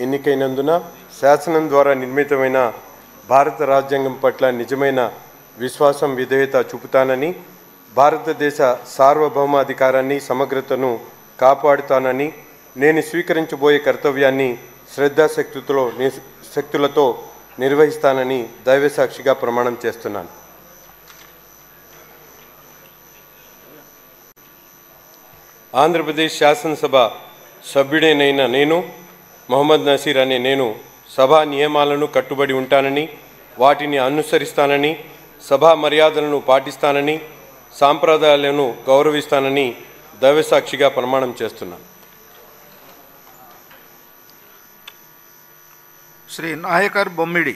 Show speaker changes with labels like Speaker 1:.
Speaker 1: ఎన్నికైనందున శాసనం ద్వారా నిర్మితమైన భారత రాజ్యాంగం పట్ల నిజమైన విశ్వాసం విధేయత చూపుతానని, భారతదేశ సార్వభౌమాధికారాన్ని సమగ్రతను కాపాడుతానని, నేను స్వీకరించబోయే కర్తవ్యాన్ని శ్రద్ధాశక్తులతో నిర్వహిస్తానని దైవసాక్షిగా ప్రమాణం చేస్తున్నాను. ఆంధ్రప్రదేశ్ శాసనసభ సభ్యుడైన నేను, మొహమ్మద్ నసీర్ అనే నేను, సభా నియమాలను కట్టుబడి ఉంటానని, వాటిని అనుసరిస్తానని, సభా మర్యాదలను పాటిస్తానని, సాంప్రదాయాలను గౌరవిస్తానని దైవసాక్షిగా ప్రమాణం చేస్తున్నాను.
Speaker 2: శ్రీ నాయకర్ బొమ్మిడి.